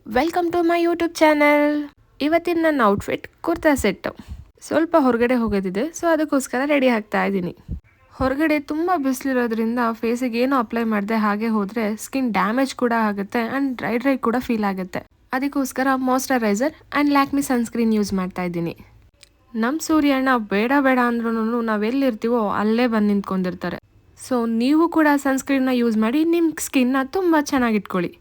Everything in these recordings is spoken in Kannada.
Welcome to my YouTube channel. ಇವತ್ತಿನ ನನ್ನ ಔಟ್ಫಿಟ್ ಕುರ್ತಾ ಸೆಟ್ಟು. ಸ್ವಲ್ಪ ಹೊರಗಡೆ ಹೋಗೋದಿದೆ, ಸೊ ಅದಕ್ಕೋಸ್ಕರ ರೆಡಿ ಆಗ್ತಾ ಇದ್ದೀನಿ. ಹೊರಗಡೆ ತುಂಬ ಬಿಸಿಲಿರೋದ್ರಿಂದ ಫೇಸಿಗೆ ಏನು ಅಪ್ಲೈ ಮಾಡದೆ ಹಾಗೆ ಹೋದರೆ ಸ್ಕಿನ್ ಡ್ಯಾಮೇಜ್ ಕೂಡ ಆಗುತ್ತೆ ಆ್ಯಂಡ್ ಡ್ರೈ ಕೂಡ ಫೀಲ್ ಆಗುತ್ತೆ. ಅದಕ್ಕೋಸ್ಕರ moisturiser and Lakme sunscreen use ಮಾಡ್ತಾ ಇದ್ದೀನಿ. ನಮ್ಮ ಸೂರ್ಯಣ್ಣ ಬೇಡ ಬೇಡ ಅಂದ್ರೂ ನಾವೆಲ್ಲಿರ್ತೀವೋ ಅಲ್ಲೇ ಬಂದು ನಿಂತ್ಕೊಂಡಿರ್ತಾರೆ. ಸೊ ನೀವು ಕೂಡ ಸನ್ಸ್ಕ್ರೀನ್ನ ಯೂಸ್ ಮಾಡಿ ನಿಮ್ಮ ಸ್ಕಿನ್ನ ತುಂಬ ಚೆನ್ನಾಗಿಟ್ಕೊಳ್ಳಿ.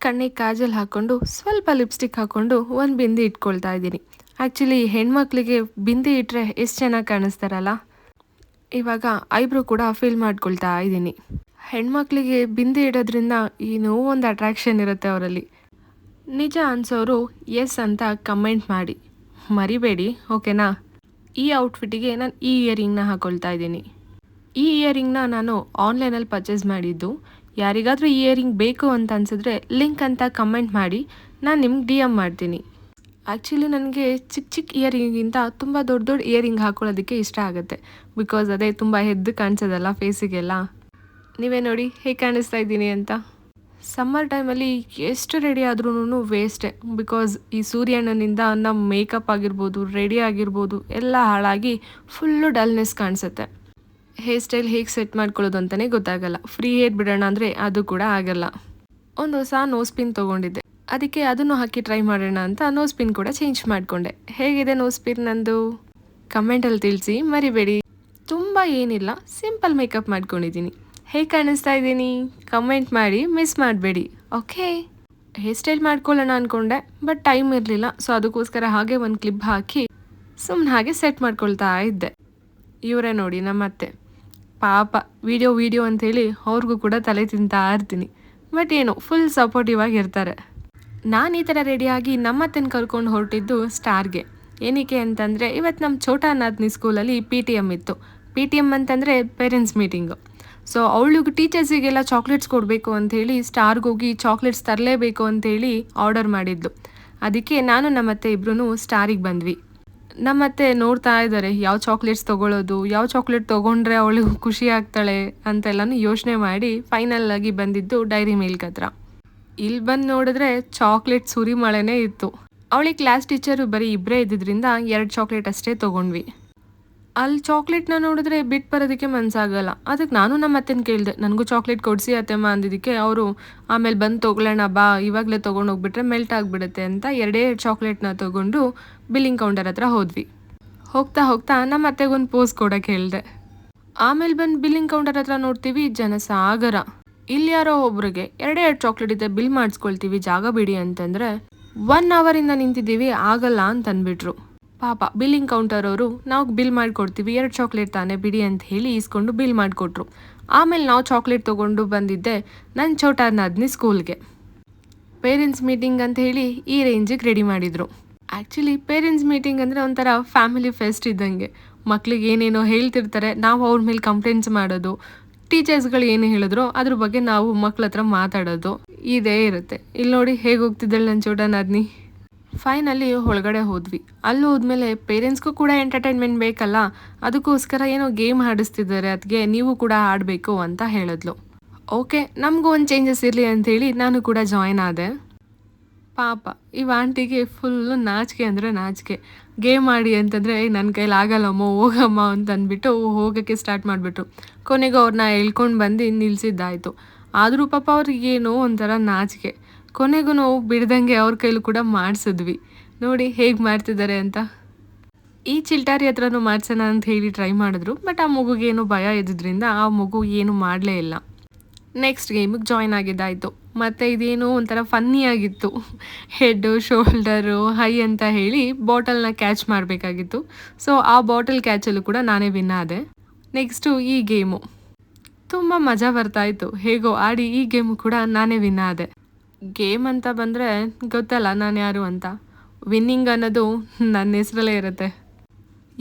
ಕಣ್ಣಿಗೆ ಕಾಜಲ್ ಹಾಕ್ಕೊಂಡು ಸ್ವಲ್ಪ ಲಿಪ್ಸ್ಟಿಕ್ ಹಾಕ್ಕೊಂಡು ಒಂದು ಬಿಂದಿ ಇಟ್ಕೊಳ್ತಾ ಇದ್ದೀನಿ. ಆ್ಯಕ್ಚುಲಿ ಹೆಣ್ಮಕ್ಳಿಗೆ ಬಿಂದಿ ಇಟ್ಟರೆ ಎಷ್ಟು ಚೆನ್ನಾಗಿ ಕಾಣಿಸ್ತಾರಲ್ಲ. ಇವಾಗ ಐಬ್ರೋ ಕೂಡ ಫಿಲ್ ಮಾಡ್ಕೊಳ್ತಾ ಇದ್ದೀನಿ. ಹೆಣ್ಮಕ್ಳಿಗೆ ಬಿಂದಿ ಇಡೋದ್ರಿಂದ ಏನೋ ಒಂದು ಅಟ್ರಾಕ್ಷನ್ ಇರುತ್ತೆ ಅವರಲ್ಲಿ. ನಿಜ ಅನ್ಸೋರು ಎಸ್ ಅಂತ ಕಮೆಂಟ್ ಮಾಡಿ ಮರಿಬೇಡಿ, ಓಕೆನಾ. ಈ ಔಟ್ಫಿಟ್ಟಿಗೆ ನಾನು ಈ ಇಯರಿಂಗ್ನ ಹಾಕ್ಕೊಳ್ತಾ ಇದ್ದೀನಿ. ಈ ಇಯರಿಂಗ್ನ ನಾನು ಆನ್ಲೈನಲ್ಲಿ ಪರ್ಚೇಸ್ ಮಾಡಿದ್ದು. ಯಾರಿಗಾದರೂ ಈ ಇಯರಿಂಗ್ ಬೇಕು ಅಂತ ಅನಿಸಿದ್ರೆ ಲಿಂಕ್ ಅಂತ ಕಮೆಂಟ್ ಮಾಡಿ, ನಾನು ನಿಮ್ಗೆ DM ಮಾಡ್ತೀನಿ. ಆ್ಯಕ್ಚುಲಿ ನನಗೆ ಚಿಕ್ಕ ಚಿಕ್ಕ ಇಯರಿಂಗಿಂತ ತುಂಬ ದೊಡ್ಡ ದೊಡ್ಡ ಇಯರಿಂಗ್ ಹಾಕ್ಕೊಳ್ಳೋದಕ್ಕೆ ಇಷ್ಟ ಆಗುತ್ತೆ. ಬಿಕಾಸ್ ಅದೇ ತುಂಬ ಎದ್ದು ಕಾಣಿಸೋದಲ್ಲ ಫೇಸಿಗೆಲ್ಲ. ನೀವೇ ನೋಡಿ ಹೇಗೆ ಕಾಣಿಸ್ತಾ ಇದ್ದೀನಿ ಅಂತ. ಸಮ್ಮರ್ ಟೈಮಲ್ಲಿ ಎಷ್ಟು ರೆಡಿ ಆದ್ರೂ ವೇಸ್ಟೇ. ಬಿಕಾಸ್ ಈ ಸೂರ್ಯಣ್ಣನಿಂದ ನಮ್ಮ ಮೇಕಪ್ ಆಗಿರ್ಬೋದು, ರೆಡಿ ಆಗಿರ್ಬೋದು ಎಲ್ಲ ಹಾಳಾಗಿ ಫುಲ್ಲು ಡಲ್ನೆಸ್ ಕಾಣಿಸುತ್ತೆ. ಹೇರ್ ಸ್ಟೈಲ್ ಹೇಗೆ ಸೆಟ್ ಮಾಡ್ಕೊಳ್ಳೋದು ಅಂತಲೇ ಗೊತ್ತಾಗಲ್ಲ. ಫ್ರೀ ಹೇರ್ ಬಿಡೋಣ ಅಂದರೆ ಅದು ಕೂಡ ಆಗಲ್ಲ. ಒಂದು ಹೊಸ ನೋಸ್ ಪಿನ್ ತೊಗೊಂಡಿದ್ದೆ, ಅದಕ್ಕೆ ಅದನ್ನು ಹಾಕಿ ಟ್ರೈ ಮಾಡೋಣ ಅಂತ ನೋಸ್ ಪಿನ್ ಕೂಡ ಚೇಂಜ್ ಮಾಡಿಕೊಂಡೆ. ಹೇಗಿದೆ ನೋಸ್ ಪಿನ್ ನಂದು ಕಮೆಂಟಲ್ಲಿ ತಿಳಿಸಿ ಮರಿಬೇಡಿ. ತುಂಬ ಏನಿಲ್ಲ, ಸಿಂಪಲ್ ಮೇಕಪ್ ಮಾಡ್ಕೊಂಡಿದ್ದೀನಿ. ಹೇಗೆ ಕಾಣಿಸ್ತಾ ಇದ್ದೀನಿ ಕಮೆಂಟ್ ಮಾಡಿ, ಮಿಸ್ ಮಾಡಬೇಡಿ, ಓಕೆ. ಹೇರ್ ಸ್ಟೈಲ್ ಮಾಡ್ಕೊಳ್ಳೋಣ ಅಂದ್ಕೊಂಡೆ, ಬಟ್ ಟೈಮ್ ಇರಲಿಲ್ಲ. ಸೊ ಅದಕ್ಕೋಸ್ಕರ ಹಾಗೆ ಒಂದು ಕ್ಲಿಪ್ ಹಾಕಿ ಸುಮ್ಮನೆ ಹಾಗೆ ಸೆಟ್ ಮಾಡ್ಕೊಳ್ತಾ ಇದ್ದೆ. ಇವರೇ ನೋಡಿ ನಮ್ಮತ್ತೆ. ಪಾಪ ವಿಡಿಯೋ ಅಂಥೇಳಿ ಅವ್ರಿಗೂ ಕೂಡ ತಲೆ ತಿಂತಾ ಇರ್ತೀನಿ. ಬಟ್ ಏನು ಫುಲ್ ಸಪೋರ್ಟಿವ್ ಆಗಿರ್ತಾರೆ. ನಾನು ಈ ಥರ ರೆಡಿಯಾಗಿ ನಮ್ಮತ್ತನ್ನು ಕರ್ಕೊಂಡು ಹೊರಟಿದ್ದು ಸ್ಟಾರ್ಗೆ. ಏನಕ್ಕೆ ಅಂತಂದರೆ ಇವತ್ತು ನಮ್ಮ ಛೋಟಾ ನಾದ್ನಿ ಸ್ಕೂಲಲ್ಲಿ PTM ಇತ್ತು. PTM ಅಂತಂದರೆ ಪೇರೆಂಟ್ಸ್ ಮೀಟಿಂಗು. ಸೊ ಅವಳಿಗೆ ಟೀಚರ್ಸಿಗೆಲ್ಲ ಚಾಕ್ಲೇಟ್ಸ್ ಕೊಡಬೇಕು ಅಂಥೇಳಿ ಸ್ಟಾರ್ಗೋಗಿ ಚಾಕ್ಲೇಟ್ಸ್ ತರಲೇಬೇಕು ಅಂಥೇಳಿ ಆರ್ಡರ್ ಮಾಡಿದ್ಲು. ಅದಕ್ಕೆ ನಾನು ನಮ್ಮತ್ತೆ ಇಬ್ಬರೂ ಸ್ಟಾರಿಗೆ ಬಂದ್ವಿ. ನಮ್ಮತ್ತೆ ನೋಡ್ತಾ ಇದ್ದಾರೆ ಯಾವ ಚಾಕ್ಲೇಟ್ಸ್ ತೊಗೊಳ್ಳೋದು, ಯಾವ ಚಾಕ್ಲೇಟ್ ತೊಗೊಂಡ್ರೆ ಅವಳಿಗೆ ಖುಷಿ ಆಗ್ತಾಳೆ ಅಂತೆಲ್ಲನೂ ಯೋಚನೆ ಮಾಡಿ ಫೈನಲ್ ಆಗಿ ಬಂದಿದ್ದು ಡೈರಿ ಮಿಲ್ಕ್ ಹತ್ರ. ಇಲ್ಲಿ ಬಂದು ನೋಡಿದ್ರೆ ಚಾಕ್ಲೇಟ್ ಸುರಿ ಮಳೆನೇ ಇತ್ತು. ಅವಳಿಗೆ ಕ್ಲಾಸ್ ಟೀಚರು ಬರೀ ಇಬ್ಬರೇ ಇದ್ದಿದ್ದರಿಂದ 2 ಚಾಕ್ಲೇಟ್ ಅಷ್ಟೇ ತೊಗೊಂಡ್ವಿ. ಅಲ್ಲಿ ಚಾಕ್ಲೇಟ್ನ ನೋಡಿದ್ರೆ ಬಿಟ್ಟು ಬರೋದಕ್ಕೆ ಮನಸ್ಸಾಗಲ್ಲ. ಅದಕ್ಕೆ ನಾನು ನಮ್ಮತ್ತೆನ ಕೇಳಿದೆ, ನನಗೂ ಚಾಕ್ಲೇಟ್ ಕೊಡಿಸಿ ಅತ್ತೆಮ್ಮ ಅಂದಿದ್ದಕ್ಕೆ ಅವರು ಆಮೇಲೆ ಬಂದು ತೊಗೊಳ್ಳೋಣ ಬಾ, ಇವಾಗಲೇ ತೊಗೊಂಡು ಹೋಗ್ಬಿಟ್ರೆ ಮೆಲ್ಟ್ ಆಗಿಬಿಡುತ್ತೆ ಅಂತ 2 ಚಾಕ್ಲೇಟ್ನ ತೊಗೊಂಡು ಬಿಲ್ಲಿಂಗ್ ಕೌಂಟರ್ ಹತ್ರ ಹೋದ್ವಿ. ಹೋಗ್ತಾ ನಮ್ಮ ಅತ್ತೆಗೊಂದು ಪೋಸ್ ಕೊಡೋಕ್ಕೆ ಹೇಳಿದೆ. ಆಮೇಲೆ ಬಂದು ಬಿಲ್ಲಿಂಗ್ ಕೌಂಟರ್ ಹತ್ರ ನೋಡ್ತೀವಿ ಜನಸಾಗರ. ಇಲ್ಲಿ ಯಾರೋ ಒಬ್ರಿಗೆ 2 ಚಾಕ್ಲೇಟ್ ಇದೆ, ಬಿಲ್ ಮಾಡಿಸ್ಕೊಳ್ತೀವಿ ಜಾಗ ಬಿಡಿ ಅಂತಂದರೆ 1 ಅವರಿಂದ ನಿಂತಿದ್ದೀವಿ, ಆಗಲ್ಲ ಅಂತ ಅಂದ್ಬಿಟ್ರು. ಪಾಪ ಬಿಲ್ಲಿಂಗ್ ಕೌಂಟರ್ ಅವರು ನಾವು ಬಿಲ್ ಮಾಡಿಕೊಡ್ತೀವಿ, 2 ಚಾಕ್ಲೇಟ್ ತಾನೇ ಬಿಡಿ ಅಂತ ಹೇಳಿ ಇಸ್ಕೊಂಡು ಬಿಲ್ ಮಾಡಿಕೊಟ್ರು. ಆಮೇಲೆ ನಾವು ಚಾಕ್ಲೇಟ್ ತೊಗೊಂಡು ಬಂದಿದ್ದೆ ನನ್ನ ಛೋಟಾ ನಾದ್ನಿ ಸ್ಕೂಲ್ಗೆ. ಪೇರೆಂಟ್ಸ್ ಮೀಟಿಂಗ್ ಅಂತ ಹೇಳಿ ಈ ರೇಂಜಿಗೆ ರೆಡಿ ಮಾಡಿದರು. ಆ್ಯಕ್ಚುಲಿ ಪೇರೆಂಟ್ಸ್ ಮೀಟಿಂಗ್ ಅಂದರೆ ಒಂಥರ ಫ್ಯಾಮಿಲಿ ಫೆಸ್ಟ್ ಇದ್ದಂಗೆ. ಮಕ್ಳಿಗೆ ಏನೇನೋ ಹೇಳ್ತಿರ್ತಾರೆ, ನಾವು ಅವ್ರ ಮೇಲೆ ಕಂಪ್ಲೇಂಟ್ಸ್ ಮಾಡೋದು, ಟೀಚರ್ಸ್ಗಳು ಏನು ಹೇಳಿದ್ರು ಅದ್ರ ಬಗ್ಗೆ ನಾವು ಮಕ್ಳ ಹತ್ರ ಮಾತಾಡೋದು ಇದೇ ಇರುತ್ತೆ. ಇಲ್ಲಿ ನೋಡಿ ಹೇಗೆ ಹೋಗ್ತಿದ್ದಾಳೆ ನನ್ನ ಛೋಟಾ ನಾದ್ನಿ. ಫೈನಲ್ಲಿ ಒಳಗಡೆ ಹೋದ್ವಿ. ಅಲ್ಲಿ ಹೋದ್ಮೇಲೆ ಪೇರೆಂಟ್ಸ್ಗೂ ಕೂಡ ಎಂಟರ್ಟೈನ್ಮೆಂಟ್ ಬೇಕಲ್ಲ, ಅದಕ್ಕೋಸ್ಕರ ಏನೋ ಗೇಮ್ ಆಡಿಸ್ತಿದ್ದಾರೆ, ಅದಕ್ಕೆ ನೀವು ಕೂಡ ಆಡಬೇಕು ಅಂತ ಹೇಳಿದ್ಲು. ಓಕೆ, ನಮಗೂ ಒಂದು ಚೇಂಜಸ್ ಇರಲಿ ಅಂಥೇಳಿ ನಾನು ಕೂಡ ಜಾಯ್ನ್ ಆದೆ. ಪಾಪ ಇವ ಆಂಟಿಗೆ ಫುಲ್ಲು ನಾಚಿಕೆ ಅಂದರೆ ನಾಚಿಕೆ. ಗೇಮ್ ಆಡಿ ಅಂತಂದರೆ ನನ್ನ ಕೈಲಿ ಆಗಲ್ಲಮ್ಮ ಹೋಗಮ್ಮ ಅಂತ ಅಂದ್ಬಿಟ್ಟು ಹೋಗೋಕ್ಕೆ ಸ್ಟಾರ್ಟ್ ಮಾಡಿಬಿಟ್ರು. ಕೊನೆಗೆ ಅವ್ರನ್ನ ಎಳ್ಕೊಂಡು ಬಂದು ನಿಲ್ಲಿಸಿದ್ದಾಯಿತು. ಆದರೂ ಪಾಪ ಅವ್ರಿಗೇನೋ ಒಂಥರ ನಾಚಿಕೆ. ಕೊನೆಗೂ ನಾವು ಬಿಡ್ದಂಗೆ ಅವ್ರ ಕೈಲೂ ಕೂಡ ಮಾಡಿಸಿದ್ವಿ. ನೋಡಿ ಹೇಗೆ ಮಾಡ್ತಿದ್ದಾರೆ ಅಂತ. ಈ ಚಿಲ್ಟಾರಿ ಹತ್ರನೂ ಮಾಡಿಸೋಣ ಅಂತ ಹೇಳಿ ಟ್ರೈ ಮಾಡಿದ್ರು, ಬಟ್ ಆ ಮಗುಗೇನು ಭಯ ಇದ್ದಿದ್ದರಿಂದ ಆ ಮಗು ಏನು ಮಾಡಲೇ ಇಲ್ಲ. ನೆಕ್ಸ್ಟ್ ಗೇಮಿಗೆ ಜಾಯ್ನ್ ಆಗಿದ್ದಾಯಿತು. ಮತ್ತು ಇದೇನೋ ಒಂಥರ ಫನ್ನಿ ಆಗಿತ್ತು. ಹೆಡ್ಡು, ಶೋಲ್ಡರು, ಹೈ ಅಂತ ಹೇಳಿ ಬಾಟಲ್ನ ಕ್ಯಾಚ್ ಮಾಡಬೇಕಾಗಿತ್ತು. ಸೊ ಆ ಬಾಟಲ್ ಕ್ಯಾಚಲ್ಲೂ ಕೂಡ ನಾನೇ ವಿನ್ ಆದೆ. ನೆಕ್ಸ್ಟು ಈ ಗೇಮು ತುಂಬ ಮಜಾ ಬರ್ತಾಯಿತ್ತು. ಹೇಗೋ ಆಡಿ ಈ ಗೇಮು ಕೂಡ ನಾನೇ ವಿನ್ ಆದೆ. ಗೇಮ್ ಅಂತ ಬಂದರೆ ಗೊತ್ತಲ್ಲ ನಾನು ಯಾರು ಅಂತ. ವಿನ್ನಿಂಗ್ ಅನ್ನೋದು ನನ್ನ ಹೆಸರಲ್ಲೇ ಇರುತ್ತೆ.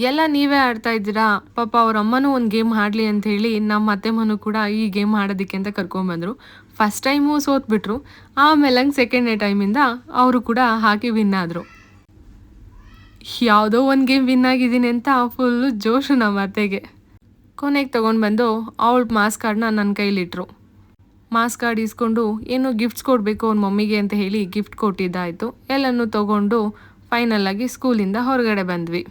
ಎಲ್ಲ ನೀವೇ ಆಡ್ತಾ ಇದ್ದೀರಾ, ಪಾಪ ಅವ್ರ ಅಮ್ಮನೂ ಒಂದು ಗೇಮ್ ಆಡಲಿ ಅಂಥೇಳಿ ನಮ್ಮ ಅತ್ತೆಮ್ಮನೂ ಕೂಡ ಈ ಗೇಮ್ ಆಡೋದಕ್ಕೆ ಅಂತ ಕರ್ಕೊಂಡ್ಬಂದರು. ಫಸ್ಟ್ ಟೈಮು ಸೋತ್ಬಿಟ್ರು, ಆಮೇಲೆ ಸೆಕೆಂಡ್ನೇ ಟೈಮಿಂದ ಅವರು ಕೂಡ ಹಾಕಿ ವಿನ್ ಆದರು. ಯಾವುದೋ ಒಂದು ಗೇಮ್ ವಿನ್ ಆಗಿದ್ದೀನಿ ಅಂತ ಫುಲ್ಲು ಜೋಶು ನಮ್ಮ ಅತ್ತೆಗೆ. ಕೊನೆಗೆ ತೊಗೊಂಡು ಬಂದು ಅವಳ ಮಾಸ್ ಕಾರ್ಡ್ನ ನನ್ನ ಕೈಲಿಟ್ರು. ಮಾಸ್ ಕಾರ್ಡ್ ಇಸ್ಕೊಂಡು ಏನು ಗಿಫ್ಟ್ಸ್ ಕೊಡಬೇಕು ಅವ್ನ ಮಮ್ಮಿಗೆ ಅಂತ ಹೇಳಿ ಗಿಫ್ಟ್ ಕೊಟ್ಟಿದ್ದಾಯಿತು. ಎಲ್ಲನೂ ತೊಗೊಂಡು ಫೈನಲಾಗಿ ಸ್ಕೂಲಿಂದ ಹೊರಗಡೆ ಬಂದ್ವಿ.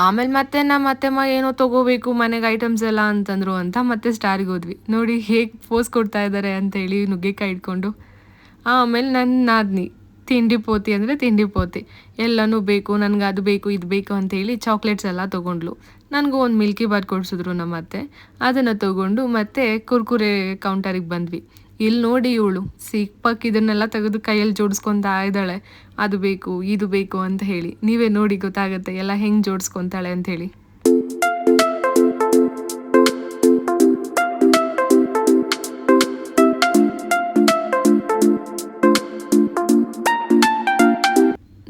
ಆಮೇಲೆ ಮತ್ತೆ ನಮ್ಮ ಅತ್ತೆಮ್ಮ ಏನೋ ತೊಗೋಬೇಕು ಮನೆಗೆ ಐಟಮ್ಸ್ ಎಲ್ಲ ಅಂತಂದರು ಅಂತ ಮತ್ತೆ ಸ್ಟಾರಿಗೆ ಹೋದ್ವಿ. ನೋಡಿ ಹೇಗೆ ಪೋಸ್ ಕೊಡ್ತಾ ಇದ್ದಾರೆ ಅಂತೇಳಿ ನುಗ್ಗೆಕಾಯಿ ಇಟ್ಕೊಂಡು. ಆಮೇಲೆ ನನ್ನ ನಾದ್ನಿ ತಿಂಡಿ ಪೋತಿ ಅಂದರೆ ತಿಂಡಿ ಪೋತಿ, ಎಲ್ಲನೂ ಬೇಕು ನನಗೆ, ಅದು ಬೇಕು ಇದು ಬೇಕು ಅಂತೇಳಿ ಚಾಕ್ಲೇಟ್ಸ್ ಎಲ್ಲ ತೊಗೊಂಡ್ಲು. ನನಗೂ ಒಂದು ಮಿಲ್ಕಿ ಬಾರ್ ಕೊಡಿಸಿದ್ರು ನಮ್ಮ ಅತ್ತೆ. ಅದನ್ನು ತೊಗೊಂಡು ಮತ್ತೆ ಕುರ್ಕುರೆ ಕೌಂಟರಿಗೆ ಬಂದ್ವಿ. ಇಲ್ಲಿ ನೋಡಿ ಇವಳು ಸಿಕ್ಪಕ್ ಇದನ್ನೆಲ್ಲ ತೆಗೆದು ಕೈಯಲ್ಲಿ ಜೋಡಿಸ್ಕೊತಾ ಇದ್ದಾಳೆ, ಅದು ಬೇಕು ಇದು ಬೇಕು ಅಂತ ಹೇಳಿ. ನೀವೇ ನೋಡಿ ಗೊತ್ತಾಗುತ್ತೆ ಎಲ್ಲ ಹೆಂಗೆ ಜೋಡಿಸ್ಕೊತಾಳೆ ಅಂಥೇಳಿ.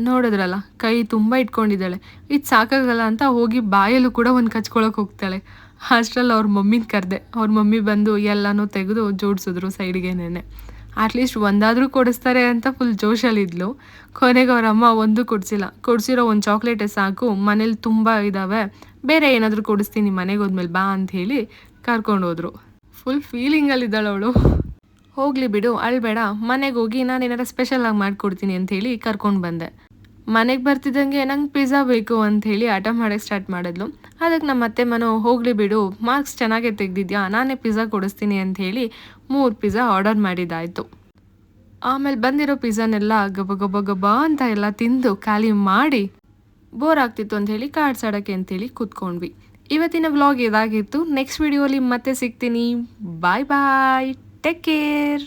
ನೋಡಿದ್ರಲ್ಲ ಕೈ ತುಂಬ ಇಟ್ಕೊಂಡಿದ್ದಾಳೆ. ಇದು ಸಾಕಾಗಲ್ಲ ಅಂತ ಹೋಗಿ ಬಾಯಲ್ಲೂ ಕೂಡ ಒಂದು ಕಚ್ಕೊಳಕ್ಕೆ ಹೋಗ್ತಾಳೆ. ಅಷ್ಟರಲ್ಲಿ ಅವ್ರ ಮಮ್ಮಿನ ಕರೆದೆ. ಅವ್ರ ಮಮ್ಮಿ ಬಂದು ಎಲ್ಲನೂ ತೆಗೆದು ಜೋಡಿಸಿದ್ರು ಸೈಡ್ಗೆನೆ. ಅಟ್ಲೀಸ್ಟ್ ಒಂದಾದರೂ ಕೊಡಿಸ್ತಾರೆ ಅಂತ ಫುಲ್ ಜೋಶಲ್ಲಿದ್ಲು. ಕೊನೆಗೆ ಅವ್ರ ಅಮ್ಮ ಒಂದು ಕೊಡಿಸಿಲ್ಲ. ಕೊಡಿಸಿರೋ ಒಂದು ಚಾಕ್ಲೇಟೇ ಸಾಕು, ಮನೇಲಿ ತುಂಬ ಇದ್ದಾವೆ, ಬೇರೆ ಏನಾದರೂ ಕೊಡಿಸ್ತೀನಿ ಮನೆಗೆ ಹೋದ್ಮೇಲೆ ಬಾ ಅಂತ ಹೇಳಿ ಕರ್ಕೊಂಡು ಹೋದ್ರು. ಫುಲ್ ಫೀಲಿಂಗಲ್ಲಿದ್ದಾಳೆ ಅವಳು. ಹೋಗಲಿ ಬಿಡು ಅಳ್ಬೇಡ, ಮನೆಗೆ ಹೋಗಿ ನಾನು ಏನಾರ ಸ್ಪೆಷಲಾಗಿ ಮಾಡಿಕೊಡ್ತೀನಿ ಅಂಥೇಳಿ ಕರ್ಕೊಂಡು ಬಂದೆ. ಮನೆಗೆ ಬರ್ತಿದ್ದಂಗೆ ನಂಗೆ ಪಿಜ್ಜಾ ಬೇಕು ಅಂಥೇಳಿ ಹಠ ಮಾಡೋಕ್ಕೆ ಸ್ಟಾರ್ಟ್ ಮಾಡಿದ್ಲು. ಅದಕ್ಕೆ ನಮ್ಮ ಅತ್ತೆ ಮನೋ ಹೋಗಲಿ ಬಿಡು, ಮಾರ್ಕ್ಸ್ ಚೆನ್ನಾಗೇ ತೆಗ್ದಿದ್ಯಾ, ನಾನೇ ಪಿಜ್ಜಾ ಕೊಡಿಸ್ತೀನಿ ಅಂಥೇಳಿ 3 ಪಿಜ್ಜಾ ಆರ್ಡರ್ ಮಾಡಿದ್ದಾಯಿತು. ಆಮೇಲೆ ಬಂದಿರೋ ಪಿಜ್ಜಾನೆಲ್ಲ ಗಬ ಗಬ ಗಬ ಅಂತ ಎಲ್ಲ ತಿಂದು ಖಾಲಿ ಮಾಡಿ ಬೋರ್ ಆಗ್ತಿತ್ತು ಅಂಥೇಳಿ ಕಾರ್ಡ್ಸ್ ಆಡೋಕ್ಕೆ ಅಂಥೇಳಿ ಕೂತ್ಕೊಂಡ್ವಿ. ಇವತ್ತಿನ ವ್ಲಾಗ್ ಇದಾಗಿತ್ತು. ನೆಕ್ಸ್ಟ್ ವಿಡಿಯೋಲಿ ಮತ್ತೆ ಸಿಗ್ತೀನಿ. ಬಾಯ್ ಬಾಯ್, ಟೇಕ್ ಕೇರ್.